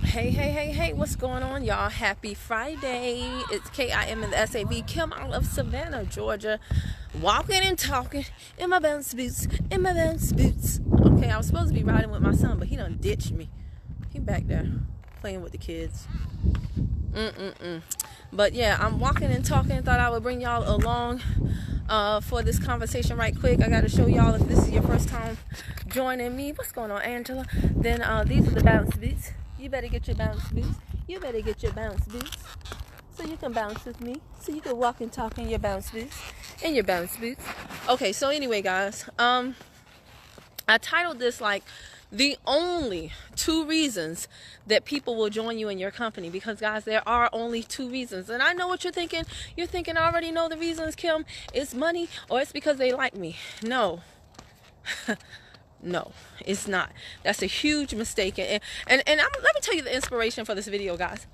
Hey, what's going on, y'all? Happy Friday. It's KIM in the SAV, Kim out of Savannah, Georgia. Walking and talking in my bounce boots, Okay, I was supposed to be riding with my son, but he done ditched me. He back there playing with the kids. But yeah, I'm walking and talking. Thought I would bring y'all along for this conversation right quick. I got to show y'all, if this is your first time joining me. What's going on, Angela? Then these are the bounce boots. You better get your bounce boots. So you can bounce with me. So you can walk and talk in your bounce boots. Okay, so anyway, guys, I titled this like the only 2 reasons that people will join you in your company, because guys, there are only 2 reasons. And I know what you're thinking. You're thinking, I already know the reasons, Kim. It's money or it's because they like me. No. No, it's not. That's a huge mistake. And let me tell you the inspiration for this video, guys.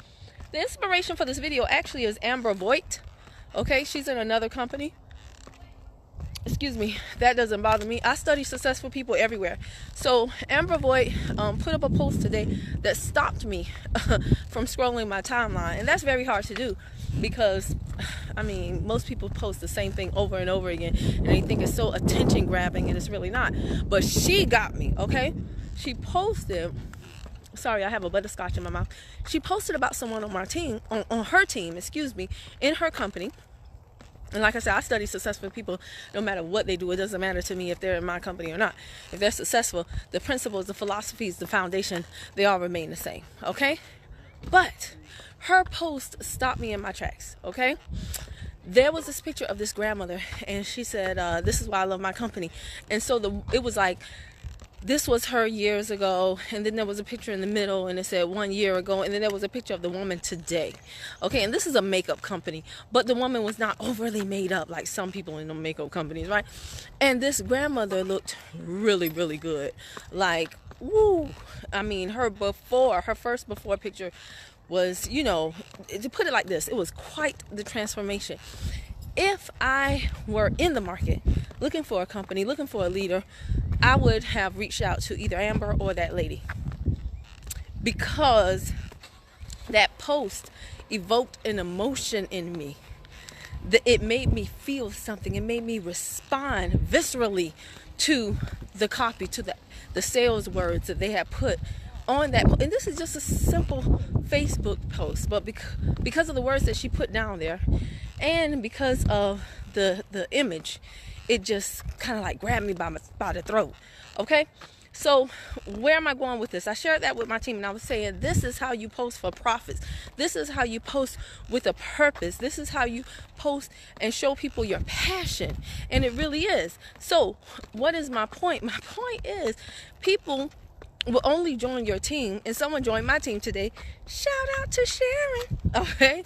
The inspiration for this video actually is Amber Voigt. Okay, she's in another company. Excuse me, that doesn't bother me. I study successful people everywhere. So Amber Voigt put up a post today that stopped me from scrolling my timeline. And that's very hard to do because, I mean, most people post the same thing over and over again. And they think it's so attention grabbing, and it's really not. But she got me, okay? She posted, sorry, I have a butterscotch in my mouth. She posted about someone on my team, on her team, in her company. And like I said, I study successful people no matter what they do. It doesn't matter to me if they're in my company or not. If they're successful, the principles, the philosophies, the foundation, they all remain the same, okay? But her post stopped me in my tracks, okay? There was this picture of this grandmother, and she said, this is why I love my company. And so it was like, this was her years ago, and then there was a picture in the middle, and it said 1 year ago, and then there was a picture of the woman today. Okay, and this is a makeup company, but the woman was not overly made up like some people in the makeup companies, right? And this grandmother looked really, really good. Like, woo! I mean, her first before picture was, you know, to put it like this, it was quite the transformation. If I were in the market looking for a company, looking for a leader, I would have reached out to either Amber or that lady, because that post evoked an emotion in me. It made me feel something. It made me respond viscerally to the copy, to the sales words that they had put on that. And this is just a simple Facebook post, but because of the words that she put down there, and because of the image, it just kind of like grabbed me by the throat. Okay, so where am I going with this? I shared that with my team, and I was saying, this is how you post for profits. This is how you post with a purpose. This is how you post and show people your passion, and it really is. So what is my point? My point is, people will only join your team, and someone joined my team today. Shout out to Sharon. Okay,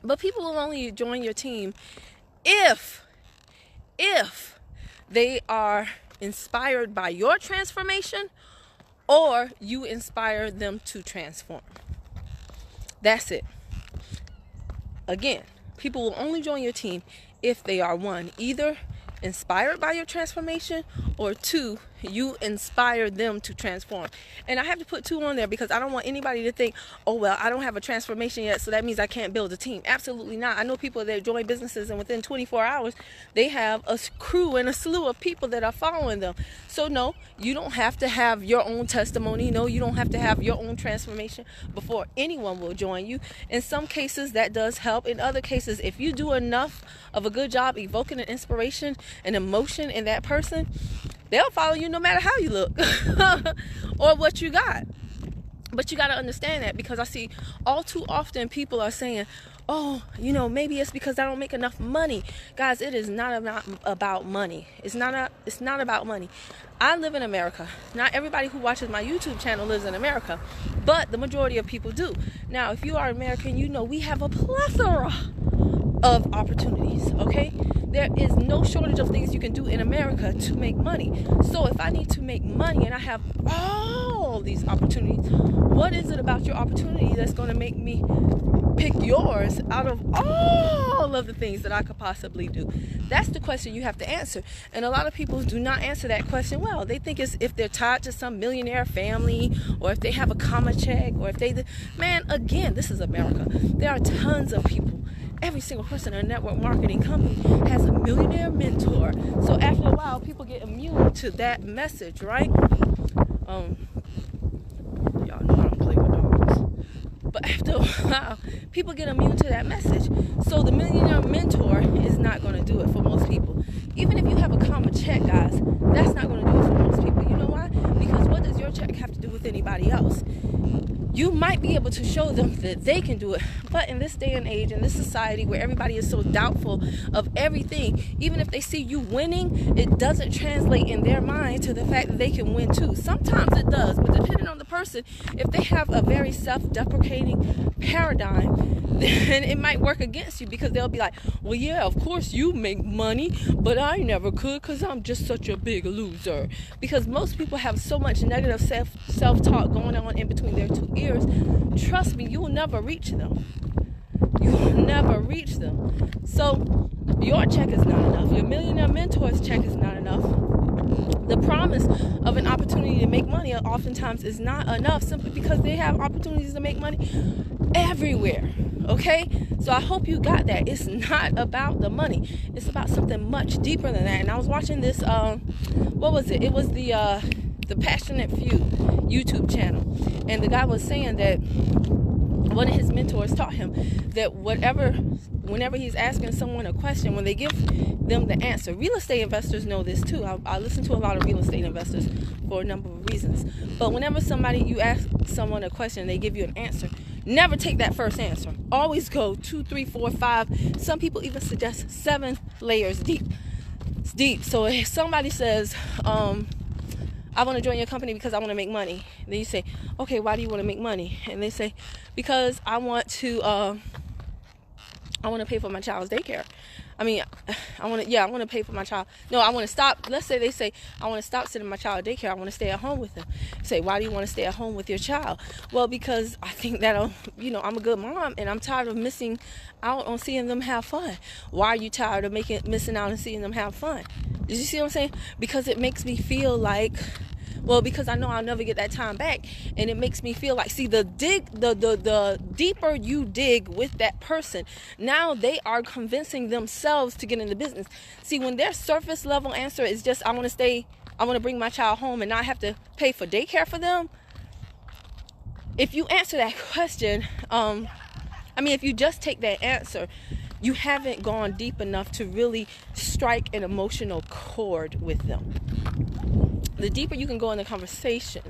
but people will only join your team if they are inspired by your transformation, or you inspire them to transform. That's it. Again, people will only join your team if they are, 1, either inspired by your transformation, or 2, you inspire them to transform. And I have to put 2 on there because I don't want anybody to think, oh well, I don't have a transformation yet, so that means I can't build a team. Absolutely not. I know people that join businesses, and within 24 hours they have a crew and a slew of people that are following them. So no, you don't have to have your own testimony. No, you don't have to have your own transformation before anyone will join you. In some cases that does help. In other cases, if you do enough of a good job evoking an inspiration, an emotion in that person, they'll follow you no matter how you look or what you got. But you got to understand that, because I see all too often people are saying, oh, you know, maybe it's because I don't make enough money. Guys, it is not about money. It's not about money. I live in America. Not everybody who watches my YouTube channel lives in America, but the majority of people do. Now, if you are American, you know we have a plethora of opportunities, okay? There is no shortage of things you can do in America to make money. So if I need to make money and I have all these opportunities, What is it about your opportunity that's going to make me pick yours out of all of the things that I could possibly do? That's the question you have to answer. And a lot of people do not answer that question well. They think it's if they're tied to some millionaire family, or if they have a comma check, or if they... Man, again, this is America. There are tons of people. Every single person in a network marketing company has a millionaire mentor. So after a while, people get immune to that message, right? Y'all know I don't play with dogs. But after a while, people get immune to that message. So the millionaire mentor is not going to do it for most people. Even if you have a comma check, guys, that's not going to do it for most people. You know why? Because what does your check have to do with anybody else? You might be able to show them that they can do it. But in this day and age, in this society where everybody is so doubtful of everything, even if they see you winning, it doesn't translate in their mind to the fact that they can win too. Sometimes it does, but depending on the person, if they have a very self-deprecating paradigm, then it might work against you, because they'll be like, well, yeah, of course you make money, but I never could because I'm just such a big loser. Because most people have so much negative self-talk going on in between their two ears. Trust me, you will never reach them. You will never reach them. So your check is not enough. Your millionaire mentor's check is not enough. The promise of an opportunity to make money oftentimes is not enough, simply because they have opportunities to make money everywhere. Okay? So I hope you got that. It's not about the money. It's about something much deeper than that. And I was watching this, what was it? It was the Passionate Few YouTube channel. And the guy was saying that one of his mentors taught him that whenever he's asking someone a question, when they give them the answer, real estate investors know this too. I listen to a lot of real estate investors for a number of reasons. But whenever you ask someone a question, they give you an answer, never take that first answer. Always go 2, 3, 4, 5. Some people even suggest 7 layers deep. It's deep. So if somebody says, I want to join your company because I want to make money. Then you say, okay, why do you want to make money? And they say, because I want to pay for my child's daycare. I want to pay for my child. No, I want to stop. Let's say they say, I want to stop sending my child to daycare. I want to stay at home with them. Say, why do you want to stay at home with your child? Well, because I think that, I'm a good mom and I'm tired of missing out on seeing them have fun. Why are you tired of missing out on seeing them have fun? Did you see what I'm saying? Because it makes me feel like, because I know I'll never get that time back, and it makes me feel like, see, the deeper you dig with that person, now they are convincing themselves to get in the business. See, when their surface level answer is just, I want to bring my child home and not have to pay for daycare for them. If you answer that question, if you just take that answer, you haven't gone deep enough to really strike an emotional chord with them. The deeper you can go in the conversation,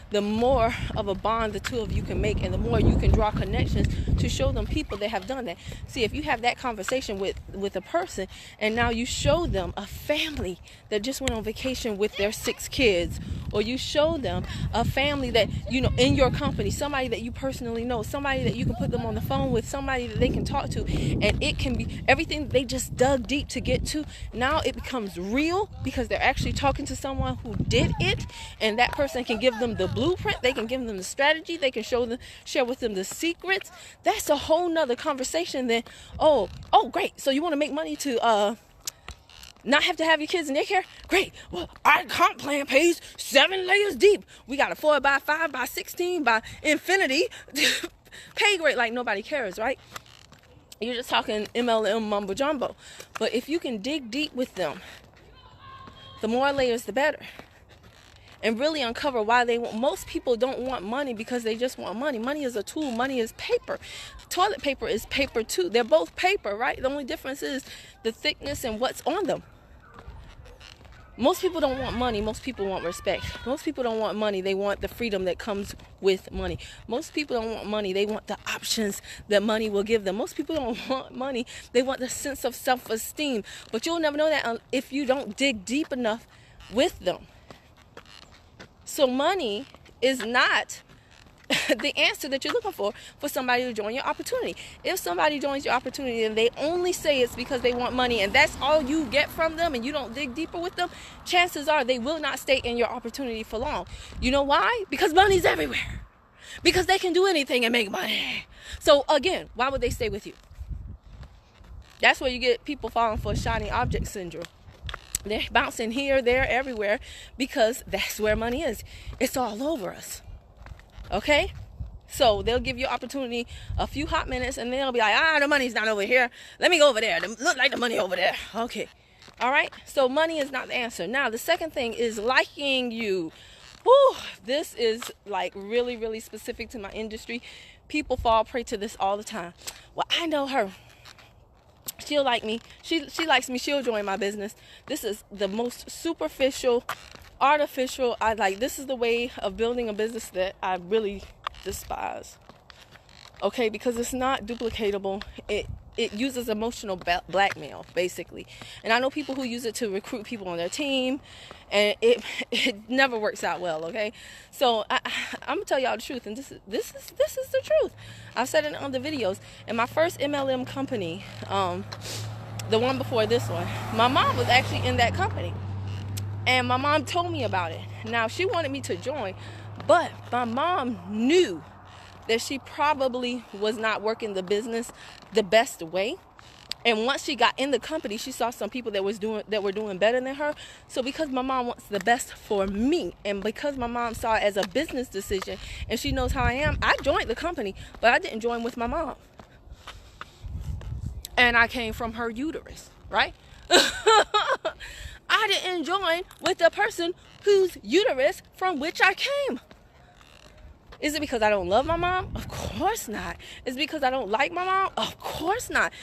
the more of a bond the two of you can make, and the more you can draw connections to show them people that have done that. See, if you have that conversation with a person, and now you show them a family that just went on vacation with their 6 kids, or you show them a family that, in your company, somebody that you personally know, somebody that you can put them on the phone with, somebody that they can talk to, and it can be everything they just dug deep to get to. Now it becomes real because they're actually talking to someone who did it, and that person can give them the blueprint, they can give them the strategy, they can share with them the secrets. That's a whole nother conversation than, oh great, so you want to make money to not have to have your kids in daycare? Great. Well, our comp plan pays 7 layers deep. We got a 4x5 by 16 by infinity pay grade. Like, nobody cares, right? You're just talking MLM mumbo jumbo. But if you can dig deep with them, the more layers, the better. And really uncover why they want. Most people don't want money because they just want money. Money is a tool. Money is paper. Toilet paper is paper too. They're both paper, right? The only difference is the thickness and what's on them. Most people don't want money. Most people want respect. Most people don't want money. They want the freedom that comes with money. Most people don't want money. They want the options that money will give them. Most people don't want money. They want the sense of self-esteem. But you'll never know that if you don't dig deep enough with them. So money is not the answer that you're looking for somebody to join your opportunity. If somebody joins your opportunity and they only say it's because they want money, and that's all you get from them, and you don't dig deeper with them, chances are they will not stay in your opportunity for long. You know why? Because money's everywhere. because they can do anything and make money. So again, why would they stay with you? That's where you get people falling for shiny object syndrome. They're bouncing here, there, everywhere, because that's where money is. It's all over us. Okay? So they'll give you opportunity a few hot minutes, and they'll be like, the money's not over here. Let me go over there. Look like the money over there. Okay. All right? So money is not the answer. Now, the second thing is liking you. Whew, this is like really, really specific to my industry. People fall prey to this all the time. Well, I know her. She'll like me. She likes me. She'll join my business. This is the most superficial, artificial. This is the way of building a business that I really despise. Okay, because it's not duplicatable. It uses emotional blackmail, basically. And I know people who use it to recruit people on their team, and it never works out well. Okay, so I'm gonna tell y'all the truth, and this is the truth. I've said it in other videos. In my first MLM company, the one before this one, my mom was actually in that company, and my mom told me about it. Now she wanted me to join, but my mom knew that she probably was not working the business the best way. And once she got in the company, she saw some people that were doing better than her. So because my mom wants the best for me, and because my mom saw it as a business decision, and she knows how I am, I joined the company, but I didn't join with my mom. And I came from her uterus, right? I didn't join with the person whose uterus from which I came. Is it because I don't love my mom? Of course not. Is it because I don't like my mom? Of course not.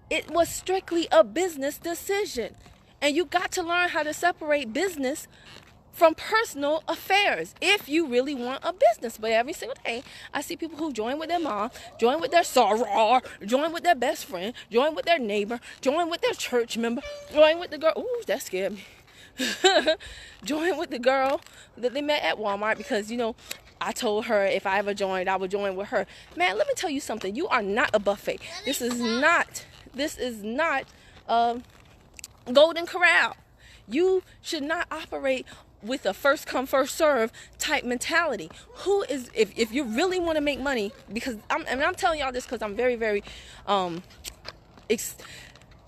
It was strictly a business decision. And you got to learn how to separate business from personal affairs if you really want a business. But every single day, I see people who join with their mom, join with their soror, join with their best friend, join with their neighbor, join with their church member, join with the girl. Ooh, that scared me. Join with the girl that they met at Walmart because, I told her if I ever joined, I would join with her. Man, let me tell you something. You are not a buffet. This is not Golden Corral. You should not operate with a first come, first serve type mentality. If you really want to make money, because I'm telling y'all this because I'm very, very,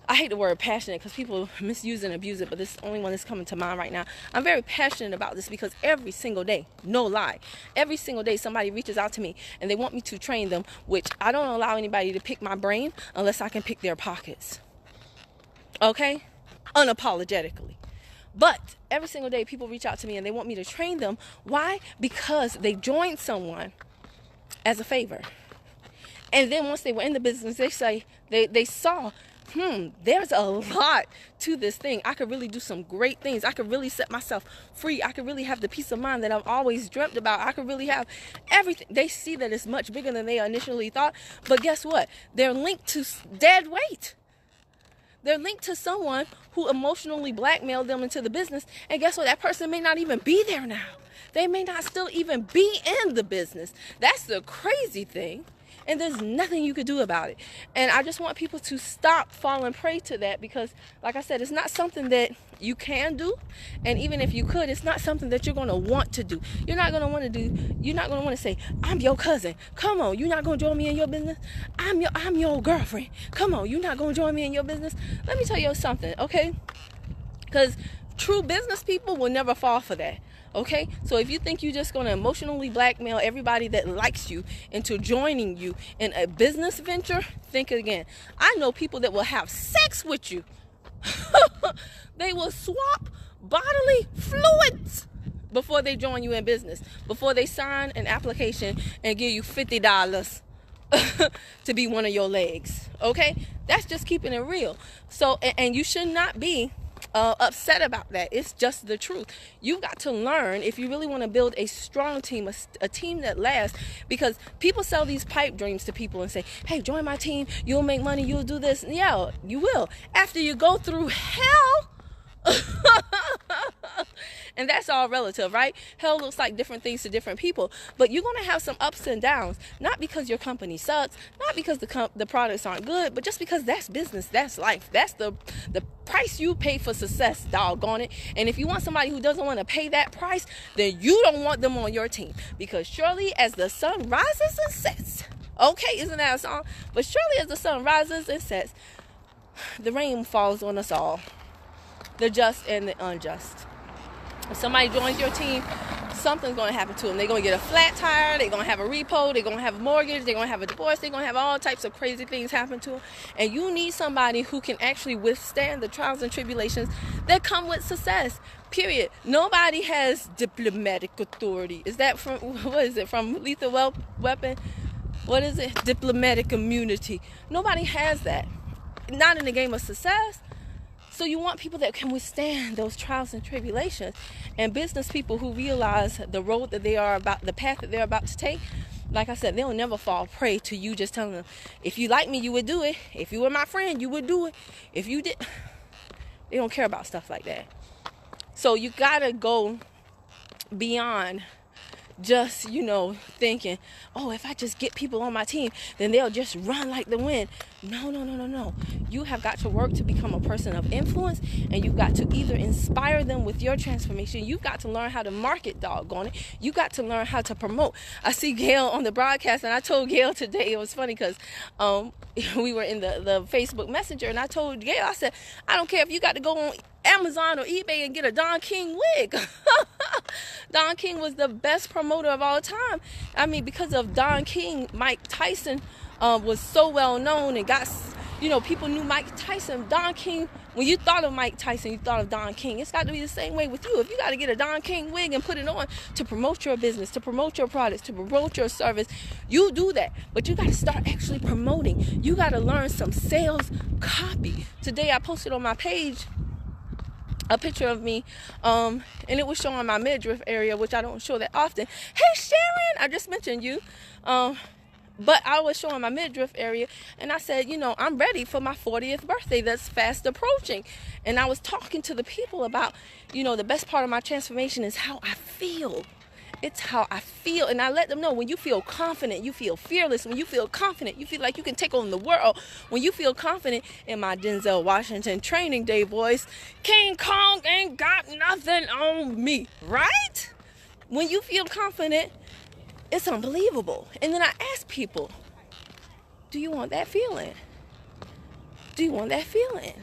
I hate the word passionate because people misuse and abuse it, but this is the only one that's coming to mind right now. I'm very passionate about this because every single day, no lie, every single day somebody reaches out to me and they want me to train them, which I don't allow anybody to pick my brain unless I can pick their pockets. Okay? Unapologetically. But every single day people reach out to me and they want me to train them. Why? Because they joined someone as a favor. And then once they were in the business, they say they saw, there's a lot to this thing. I could really do some great things. I could really set myself free. I could really have the peace of mind that I've always dreamt about. I could really have everything. They see that it's much bigger than they initially thought. But guess what? They're linked to dead weight. They're linked to someone who emotionally blackmailed them into the business. And guess what? That person may not even be there now. They may not still even be in the business. That's the crazy thing. And there's nothing you could do about it. And I just want people to stop falling prey to that because, like I said, it's not something that you can do. And even if you could, it's not something that you're going to want to do. You're not going to want to do. You're not going to want to say, I'm your cousin. Come on. You're not going to join me in your business. I'm your girlfriend. Come on. You're not going to join me in your business. Let me tell you something, okay? Because true business people will never fall for that. Okay, so if you think you're just going to emotionally blackmail everybody that likes you into joining you in a business venture, think again. I know people that will have sex with you. They will swap bodily fluids before they join you in business, before they sign an application and give you $50 to be one of your legs. Okay, that's just keeping it real. So, and you should not be upset about that. It's just the truth. You've got to learn if you really want to build a strong team, a team that lasts, because people sell these pipe dreams to people and say, hey, join my team, you'll make money, you'll do this. Yeah, you will. After you go through hell, and that's all relative, right? Hell looks like different things to different people, but you're going to have some ups and downs, not because your company sucks, not because the products aren't good, but just because that's business, that's life, that's the price you pay for success, doggone it. And if you want somebody who doesn't want to pay that price, then you don't want them on your team. Because surely as the sun rises and sets, okay, isn't that a song? But surely as the sun rises and sets, the rain falls on us all, the just and the unjust. If somebody joins your team, something's going to happen to them. They're going to get a flat tire. They're going to have a repo. They're going to have a mortgage. They're going to have a divorce. They're going to have all types of crazy things happen to them. And you need somebody who can actually withstand the trials and tribulations that come with success. Period. Nobody has diplomatic authority. Is that from, what is it, from Lethal Weapon? What is it? Diplomatic immunity. Nobody has that. Not in the game of success. So you want people that can withstand those trials and tribulations, and business people who realize the road that they are about, the path that they're about to take. Like I said, they'll never fall prey to you just telling them, if you like me, you would do it. If you were my friend, you would do it. If you did, they don't care about stuff like that. So you gotta go beyond just, thinking, oh, if I just get people on my team, then they'll just run like the wind. No. You have got to work to become a person of influence, and you've got to either inspire them with your transformation. You've got to learn how to market, doggone it. You got to learn how to promote. I see Gail on the broadcast, and I told Gail today, it was funny because we were in the Facebook Messenger, and I told Gail, I said, I don't care if you got to go on Amazon or eBay and get a Don King wig. Don King was the best promoter of all time. I mean, because of Don King, Mike Tyson was so well known and got, people knew Mike Tyson. Don King, when you thought of Mike Tyson, you thought of Don King. It's got to be the same way with you. If you got to get a Don King wig and put it on to promote your business, to promote your products, to promote your service, you do that. But you got to start actually promoting. You got to learn some sales copy. Today I posted on my page a picture of me, and it was showing my midriff area, which I don't show that often. Hey Sharon, I just mentioned you, but I was showing my midriff area, and I said, I'm ready for my 40th birthday that's fast approaching. And I was talking to the people about, the best part of my transformation is how I feel. It's how I feel. And I let them know, when you feel confident, you feel fearless. When you feel confident, you feel like you can take on the world. When you feel confident, in my Denzel Washington Training Day voice, King Kong ain't got nothing on me, right? When you feel confident, it's unbelievable. And then I ask people, do you want that feeling? Do you want that feeling?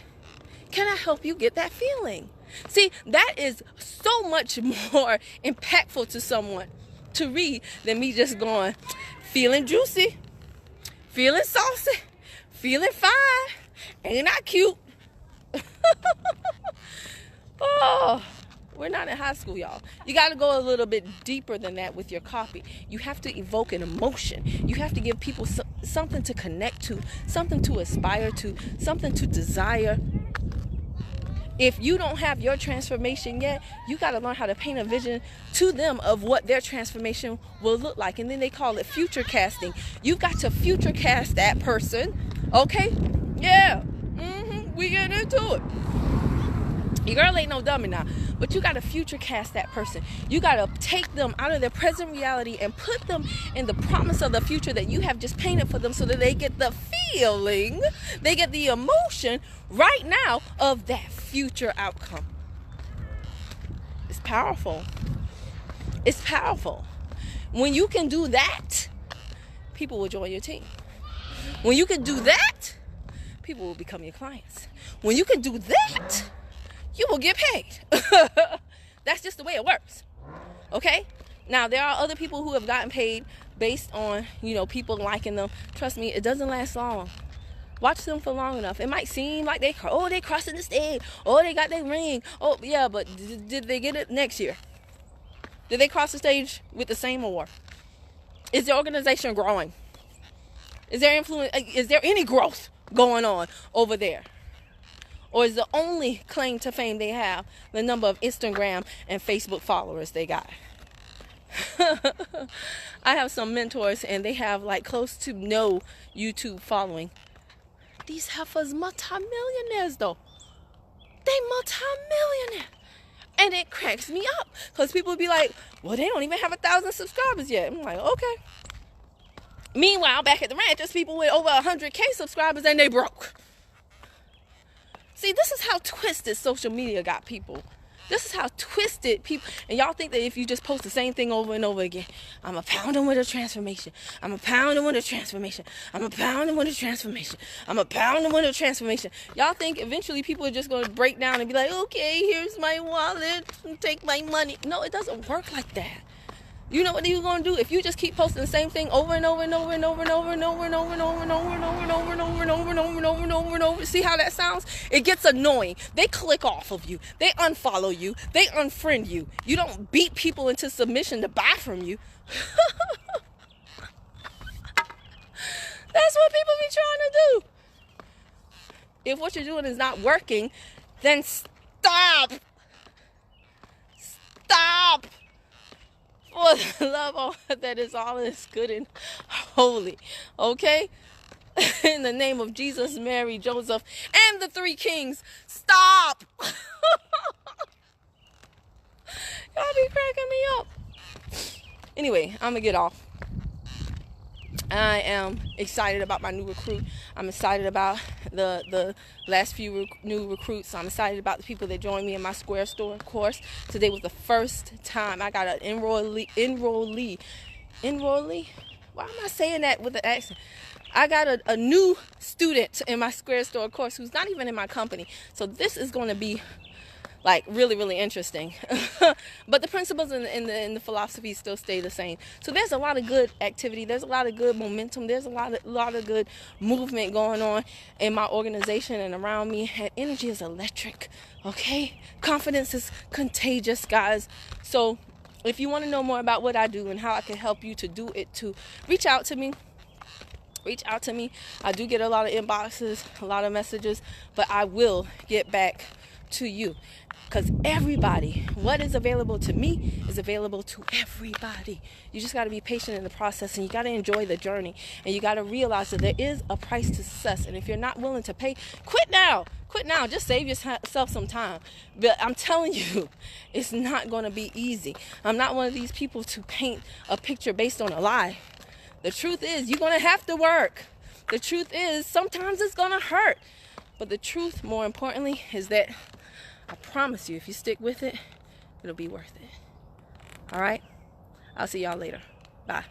Can I help you get that feeling? See, that is so much more impactful to someone to read than me just going, feeling juicy, feeling saucy, feeling fine, ain't I cute? Oh, we're not in high school, y'all. You got to go a little bit deeper than that with your copy. You have to evoke an emotion. You have to give people something to connect to, something to aspire to, something to desire. If you don't have your transformation yet, you got to learn how to paint a vision to them of what their transformation will look like. And then they call it future casting. You've got to future cast that person. Okay? Yeah. We get into it. Your girl ain't no dummy now. But you got to future cast that person. You got to take them out of their present reality and put them in the promise of the future that you have just painted for them, so that they get the feeling, they get the emotion right now of that future outcome. It's powerful. It's powerful. When you can do that, people will join your team. When you can do that, people will become your clients. When you can do that, you will get paid. That's just the way it works. Okay? Now, there are other people who have gotten paid based on, people liking them. Trust me, it doesn't last long. Watch them for long enough. It might seem like they crossing the stage. Oh, they got their ring. Oh, yeah, but did they get it next year? Did they cross the stage with the same award? Is the organization growing? Is there influence? Is there any growth going on over there? Or is the only claim to fame they have the number of Instagram and Facebook followers they got? I have some mentors, and they have close to no YouTube following. These heifers multi-millionaires, though. They multi-millionaire. And it cracks me up, because people be like, well, they don't even have 1,000 subscribers yet. I'm like, okay. Meanwhile, back at the ranch, there's people with over 100K subscribers, and they broke. See, this is how twisted social media got people. This is how twisted people, and y'all think that if you just post the same thing over and over again, I'm a pounding with a transformation. I'm a pounding with a transformation. I'm a pounding with a transformation. I'm a pounding with a transformation. Y'all think eventually people are just going to break down and be like, okay, here's my wallet, take my money. No, it doesn't work like that. You know what you're going to do? If you just keep posting the same thing over and over and over and over and over and over and over and over and over and over and over and over and over and over and over and over and over. See how that sounds? It gets annoying. They click off of you. They unfollow you. They unfriend you. You don't beat people into submission to buy from you. That's what people be trying to do. If what you're doing is not working, then stop. Stop. For the love that is all is good and holy. Okay? In the name of Jesus, Mary, Joseph, and the three kings, stop. Y'all be cracking me up. Anyway, I'm going to get off. I am excited about my new recruit. I'm excited about the last few new recruits. I'm excited about the people that joined me in my Square Store course. Today was the first time I got an enrollee. Why am I saying that with an accent? I got a new student in my Square Store course who's not even in my company. So this is going to be like really, really interesting. But the principles and the philosophy still stay the same. So there's a lot of good activity. There's a lot of good momentum. There's a lot of good movement going on in my organization and around me. And energy is electric. Okay? Confidence is contagious, guys. So if you want to know more about what I do and how I can help you to do it too, reach out to me. Reach out to me. I do get a lot of inboxes, a lot of messages, but I will get back to you. Because everybody, what is available to me is available to everybody. You just got to be patient in the process, and you got to enjoy the journey, and you got to realize that there is a price to success. And if you're not willing to pay, quit now. Just save yourself some time. But I'm telling you, it's not going to be easy. I'm not one of these people to paint a picture based on a lie. The truth is, you're going to have to work. The truth is, sometimes it's going to hurt. But the truth, more importantly, is that I promise you, if you stick with it, it'll be worth it. All right? I'll see y'all later. Bye.